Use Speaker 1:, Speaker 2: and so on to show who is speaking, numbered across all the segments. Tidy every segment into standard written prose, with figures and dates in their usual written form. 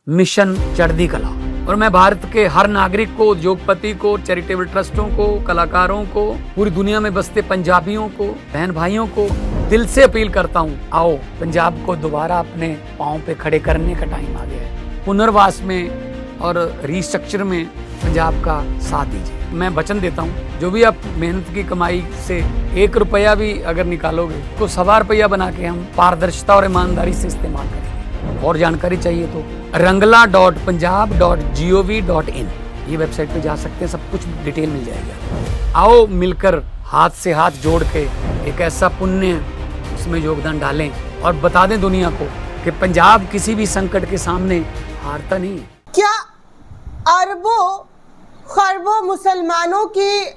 Speaker 1: Mission चढ़ती कला। और मैं भारत के हर नागरिक को, उद्योगपति को, चैरिटेबल ट्रस्टों को, कलाकारों को, पूरी दुनिया में बसते पंजाबियों को, बहन भाइयों को दिल से अपील करता हूँ, आओ पंजाब को दोबारा अपने पाँव पे खड़े करने का टाइम आ गया है। पुनर्वास में और रिस्ट्रक्चर में पंजाब का साथ दीजिए। मैं वचन देता हूँ, जो भी आप मेहनत की कमाई से 1 रुपया भी अगर निकालोगे तो 1.25 रुपया बना के हम पारदर्शिता और ईमानदारी से इस्तेमाल करेंगे। और जानकारी चाहिए तो rangla.punjab.gov.in ये वेबसाइट पे जा सकते हैं, सब कुछ डिटेल मिल जाएगा। आओ मिलकर हाथ से हाथ जोड़ के एक ऐसा पुण्य उसमें योगदान डालें और बता दें दुनिया को कि पंजाब किसी भी संकट के सामने हारता नहीं है।
Speaker 2: क्या अरबों खरबों मुसलमानों की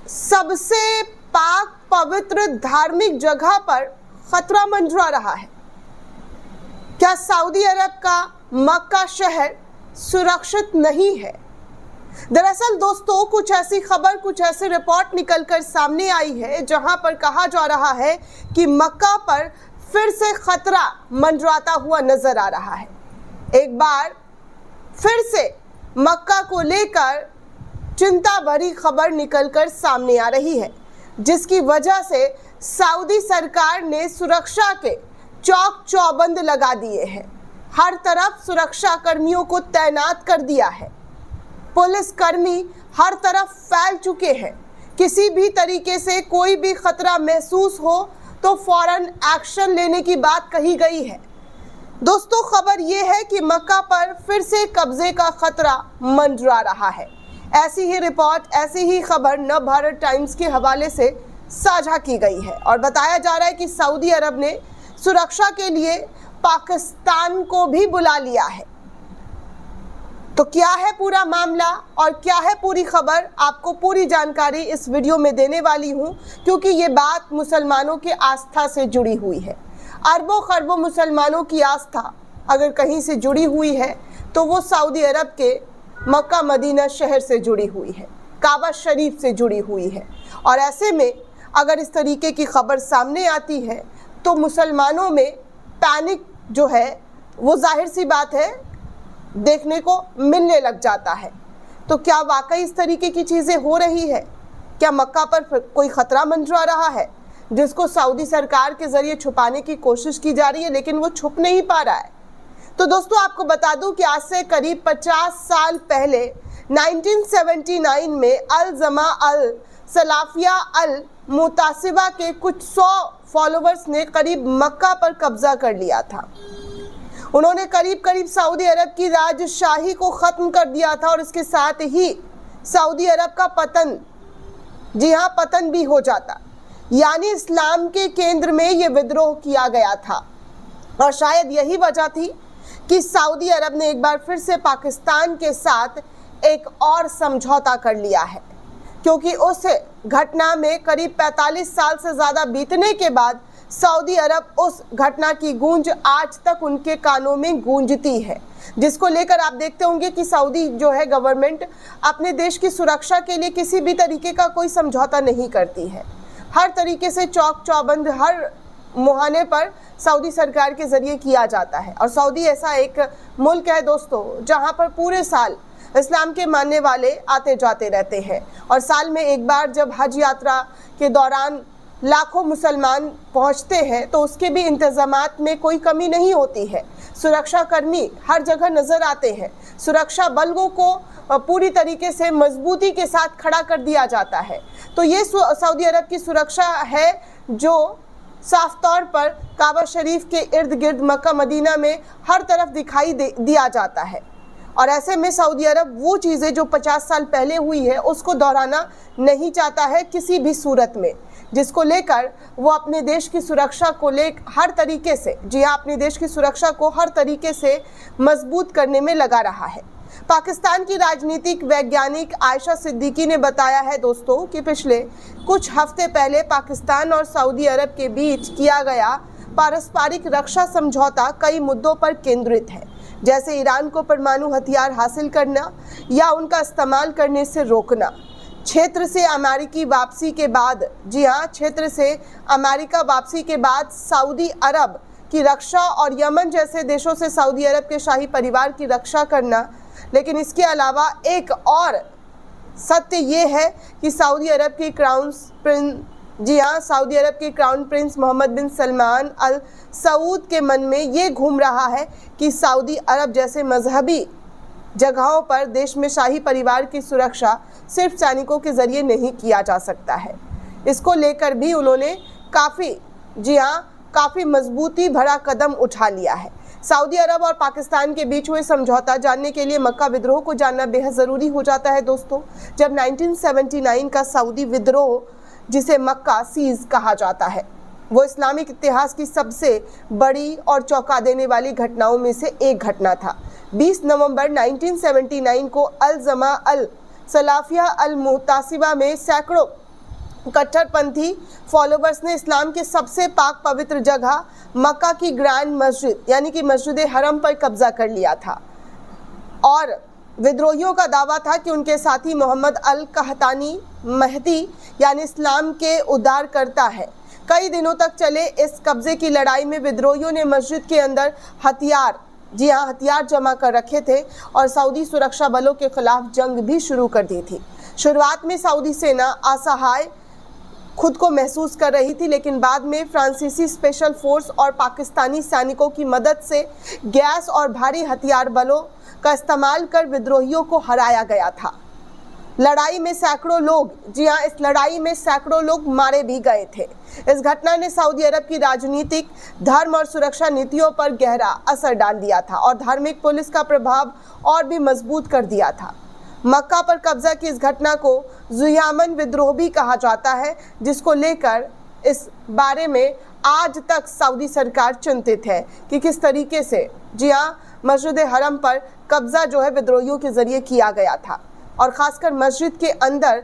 Speaker 2: सबसे पाक पवित्र धार्मिक जगह पर खतरा मंडरा रहा है? क्या सऊदी अरब का मक्का शहर सुरक्षित नहीं है? दरअसल दोस्तों, कुछ ऐसी खबर, कुछ ऐसी रिपोर्ट निकलकर सामने आई है जहां पर कहा जा रहा है कि मक्का पर फिर से खतरा मंडराता हुआ नजर आ रहा है। एक बार फिर से मक्का को लेकर चिंता भरी खबर निकलकर सामने आ रही है, जिसकी वजह से सऊदी सरकार ने सुरक्षा के चौक चौबंद लगा दिए हैं। हर तरफ सुरक्षा कर्मियों को तैनात कर दिया है। पुलिस कर्मी हर तरफ फैल चुके हैं। किसी भी तरीके से कोई भी खतरा महसूस हो तो फौरन एक्शन लेने की बात कही गई है। दोस्तों, खबर यह है कि मक्का पर फिर से कब्जे का खतरा मंडरा रहा है। ऐसी ही रिपोर्ट, ऐसी ही खबर नवभारत टाइम्स के हवाले से साझा की गई है और बताया जा रहा है कि सऊदी अरब ने सुरक्षा के लिए पाकिस्तान को भी बुला लिया है। तो क्या है पूरा मामला और क्या है पूरी खबर, आपको पूरी जानकारी इस वीडियो में देने वाली हूं, क्योंकि ये बात मुसलमानों की आस्था से जुड़ी हुई है। अरबों खरबों मुसलमानों की आस्था अगर कहीं से जुड़ी हुई है तो वो सऊदी अरब के मक्का मदीना शहर से जुड़ी हुई है, काबा शरीफ से जुड़ी हुई है। और ऐसे में अगर इस तरीके की खबर सामने आती है तो मुसलमानों में पैनिक जो है वो जाहिर सी बात है देखने को मिलने लग जाता है। तो क्या वाकई इस तरीके की चीज़ें हो रही है? क्या मक्का पर कोई खतरा मंडरा रहा है जिसको सऊदी सरकार के ज़रिए छुपाने की कोशिश की जा रही है, लेकिन वो छुप नहीं पा रहा है? तो दोस्तों, आपको बता दूं कि आज से करीब 50 साल पहले 1979 में अल जमा अल सलाफिया अल मुतासिबा के कुछ 100 फॉलोवर्स ने करीब मक्का पर कब्जा कर लिया था। उन्होंने करीब करीब सऊदी अरब की राजशाही को ख़त्म कर दिया था और इसके साथ ही सऊदी अरब का पतन, जी हाँ, पतन भी हो जाता। यानी इस्लाम के केंद्र में ये विद्रोह किया गया था। और शायद यही वजह थी कि सऊदी अरब ने एक बार फिर से पाकिस्तान के साथ एक और समझौता कर लिया है, क्योंकि उस घटना में करीब 45 साल से ज़्यादा बीतने के बाद सऊदी अरब उस घटना की गूंज आज तक उनके कानों में गूंजती है, जिसको लेकर आप देखते होंगे कि सऊदी जो है गवर्नमेंट अपने देश की सुरक्षा के लिए किसी भी तरीके का कोई समझौता नहीं करती है। हर तरीके से चौक चौबंद हर मुहाने पर सऊदी सरकार के ज़रिए किया जाता है। और सऊदी ऐसा एक मुल्क है दोस्तों जहाँ पर पूरे साल इस्लाम के मानने वाले आते जाते रहते हैं और साल में एक बार जब हज यात्रा के दौरान लाखों मुसलमान पहुंचते हैं तो उसके भी इंतजामात में कोई कमी नहीं होती है। सुरक्षा कर्मी हर जगह नज़र आते हैं। सुरक्षा बलों को पूरी तरीके से मजबूती के साथ खड़ा कर दिया जाता है। तो ये सऊदी अरब की सुरक्षा है जो साफ तौर पर काबा शरीफ के इर्द गिर्द मक्का मदीना में हर तरफ दिखाई दिया जाता है। और ऐसे में सऊदी अरब वो चीज़ें जो 50 साल पहले हुई है उसको दोहराना नहीं चाहता है किसी भी सूरत में, जिसको लेकर वो अपने देश की सुरक्षा को हर तरीके से, जी हाँ, अपने देश की सुरक्षा को हर तरीके से मजबूत करने में लगा रहा है। पाकिस्तान की राजनीतिक वैज्ञानिक आयशा सिद्दीकी ने बताया है दोस्तों कि पिछले कुछ हफ्ते पहले पाकिस्तान और सऊदी अरब के बीच किया गया पारस्परिक रक्षा समझौता कई मुद्दों पर केंद्रित है, जैसे ईरान को परमाणु हथियार हासिल करना या उनका इस्तेमाल करने से रोकना, क्षेत्र से अमेरिकी वापसी के बाद, जी हाँ, क्षेत्र से अमेरिका वापसी के बाद सऊदी अरब की रक्षा और यमन जैसे देशों से सऊदी अरब के शाही परिवार की रक्षा करना, लेकिन इसके अलावा एक और सत्य ये है कि सऊदी अरब की क्राउन प्रिंस, जी हाँ, सऊदी अरब के क्राउन प्रिंस मोहम्मद बिन सलमान अल सऊद के मन में ये घूम रहा है कि सऊदी अरब जैसे मजहबी जगहों पर देश में शाही परिवार की सुरक्षा सिर्फ सैनिकों के जरिए नहीं किया जा सकता है। इसको लेकर भी उन्होंने काफ़ी मजबूती भरा कदम उठा लिया है। सऊदी अरब और पाकिस्तान के बीच हुए समझौता जानने के लिए मक्का विद्रोह को जानना बेहद ज़रूरी हो जाता है दोस्तों। जब 1979 का सऊदी विद्रोह, जिसे मक्का सीज कहा जाता है, वो इस्लामिक इतिहास की सबसे बड़ी और चौंका देने वाली घटनाओं में से एक घटना था। 20 नवंबर 1979 को अल जमा अल सलाफिया अल मुतासिबा में सैकड़ों कट्टरपंथी फॉलोवर्स ने इस्लाम के सबसे पाक पवित्र जगह मक्का की ग्रैंड मस्जिद यानी कि मस्जिद हरम पर कब्जा कर लिया था और विद्रोहियों का दावा था कि उनके साथी मोहम्मद अल कहतानी महदी यानी इस्लाम के उद्धारकर्ता है। कई दिनों तक चले इस कब्जे की लड़ाई में विद्रोहियों ने मस्जिद के अंदर हथियार जमा कर रखे थे और सऊदी सुरक्षा बलों के खिलाफ जंग भी शुरू कर दी थी। शुरुआत में सऊदी सेना असहाय खुद को महसूस कर रही थी, लेकिन बाद में फ्रांसीसी स्पेशल फोर्स और पाकिस्तानी सैनिकों की मदद से गैस और भारी हथियार बलों का इस्तेमाल कर विद्रोहियों को हराया गया था। लड़ाई में सैकड़ों लोग, जी हाँ, इस लड़ाई में सैकड़ों लोग मारे भी गए थे। इस घटना ने सऊदी अरब की राजनीतिक, धर्म और सुरक्षा नीतियों पर गहरा असर डाल दिया था और धार्मिक पुलिस का प्रभाव और भी मजबूत कर दिया था। मक्का पर कब्जा की इस घटना को जुयामन विद्रोह भी कहा जाता है, जिसको लेकर इस बारे में आज तक सऊदी सरकार चिंतित है कि किस तरीके से, जी हाँ, मस्जिद हरम पर कब्जा जो है विद्रोहियों के जरिए किया गया था और ख़ासकर मस्जिद के अंदर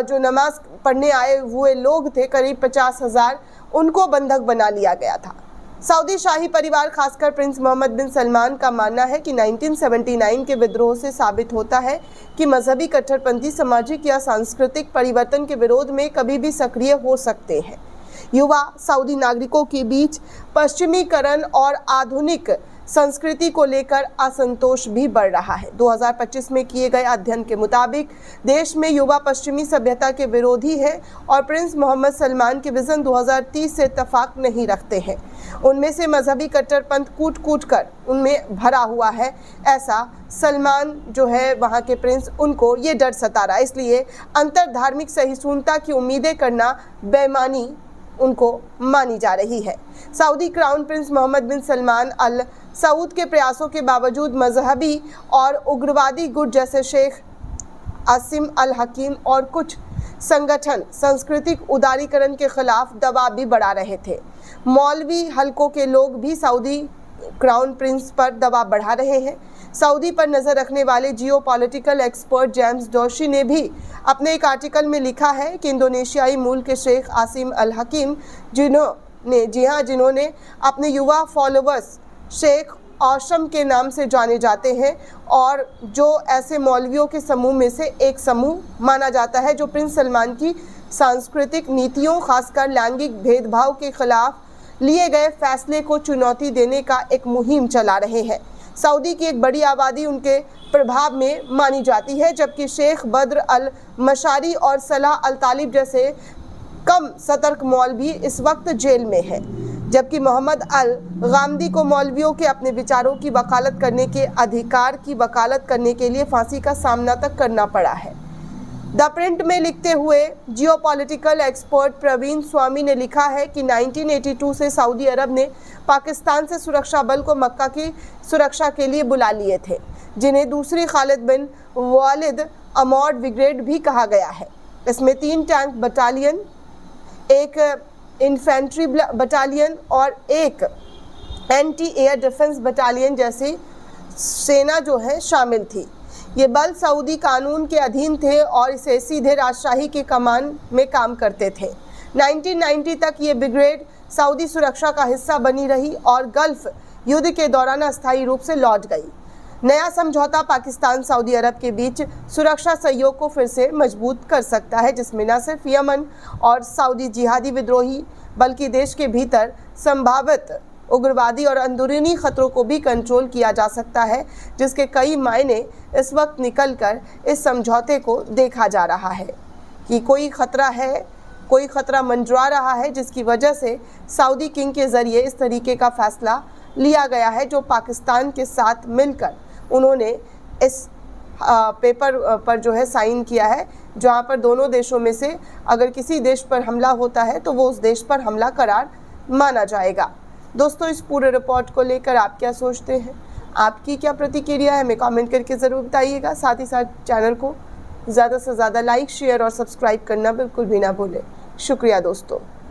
Speaker 2: जो नमाज पढ़ने आए हुए लोग थे, करीब 50,000, उनको बंधक बना लिया गया था। सऊदी शाही परिवार, खासकर प्रिंस मोहम्मद बिन सलमान का मानना है कि 1979 के विद्रोह से साबित होता है कि मजहबी कट्टरपंथी सामाजिक या सांस्कृतिक परिवर्तन के विरोध में कभी भी सक्रिय हो सकते हैं। युवा सऊदी नागरिकों के बीच पश्चिमीकरण और आधुनिक संस्कृति को लेकर असंतोष भी बढ़ रहा है। 2025 में किए गए अध्ययन के मुताबिक देश में युवा पश्चिमी सभ्यता के विरोधी है और प्रिंस मोहम्मद सलमान के विजन 2030 से इत्तेफाक नहीं रखते हैं। उनमें से मजहबी कट्टरपंथ कूट कूट कर उनमें भरा हुआ है, ऐसा सलमान जो है वहाँ के प्रिंस, उनको ये डर सता रहा है। इसलिए अंतर धार्मिक सहिष्णुता की उम्मीदें करना बेईमानी उनको मानी जा रही है। सऊदी क्राउन प्रिंस मोहम्मद बिन सलमान अल सऊद के प्रयासों के बावजूद मजहबी और उग्रवादी गुट जैसे शेख आसिम अल हकीम और कुछ संगठन सांस्कृतिक उदारीकरण के खिलाफ दबाव भी बढ़ा रहे थे। मौलवी हलकों के लोग भी सऊदी क्राउन प्रिंस पर दबाव बढ़ा रहे हैं। सऊदी पर नज़र रखने वाले जियोपॉलिटिकल एक्सपर्ट जेम्स डोशी ने भी अपने एक आर्टिकल में लिखा है कि इंडोनेशियाई मूल के शेख आसिम अल हकीम, जिन्होंने अपने युवा फॉलोवर्स शेख औशम के नाम से जाने जाते हैं और जो ऐसे मौलवियों के समूह में से एक समूह माना जाता है जो प्रिंस सलमान की सांस्कृतिक नीतियों, खासकर लैंगिक भेदभाव के खिलाफ लिए गए फैसले को चुनौती देने का एक मुहिम चला रहे हैं। सऊदी की एक बड़ी आबादी उनके प्रभाव में मानी जाती है, जबकि शेख बद्र अल मशारी और सलाह अल तालिब जैसे कम सतर्क मौलवी इस वक्त जेल में है, जबकि मोहम्मद अल गामदी को मौलवियों के अपने विचारों की वकालत करने के अधिकार की वकालत करने के लिए फांसी का सामना तक करना पड़ा है। द प्रिंट में लिखते हुए जियोपॉलिटिकल एक्सपर्ट प्रवीण स्वामी ने लिखा है कि 1982 से सऊदी अरब ने पाकिस्तान से सुरक्षा बल को मक्का की सुरक्षा के लिए बुला लिए थे, जिन्हें दूसरी खालिद बिन वालिद अमौड ब्रिगेड भी कहा गया है। इसमें 3 टैंक बटालियन, एक इन्फेंट्री बटालियन और एक एंटी एयर डिफेंस बटालियन जैसी सेना जो है शामिल थी। ये बल सऊदी कानून के अधीन थे और इसे सीधे राजशाही के कमान में काम करते थे। 1990 तक ये ब्रिगेड सऊदी सुरक्षा का हिस्सा बनी रही और गल्फ युद्ध के दौरान अस्थायी रूप से लौट गई। नया समझौता पाकिस्तान सऊदी अरब के बीच सुरक्षा सहयोग को फिर से मजबूत कर सकता है, जिसमें न सिर्फ यमन और सऊदी जिहादी विद्रोही बल्कि देश के भीतर संभावित उग्रवादी और अंदरूनी खतरों को भी कंट्रोल किया जा सकता है, जिसके कई मायने इस वक्त निकलकर इस समझौते को देखा जा रहा है कि कोई खतरा है, कोई खतरा मंडरा रहा है, जिसकी वजह से सऊदी किंग के ज़रिए इस तरीके का फ़ैसला लिया गया है, जो पाकिस्तान के साथ मिलकर उन्होंने इस पेपर पर जो है साइन किया है, जहाँ पर दोनों देशों में से अगर किसी देश पर हमला होता है तो वो उस देश पर हमला करार माना जाएगा। दोस्तों, इस पूरे रिपोर्ट को लेकर आप क्या सोचते हैं? आपकी क्या प्रतिक्रिया है? हमें कमेंट करके ज़रूर बताइएगा। साथ ही साथ चैनल को ज़्यादा से ज़्यादा लाइक, शेयर और सब्सक्राइब करना बिल्कुल भी ना भूलें। शुक्रिया दोस्तों।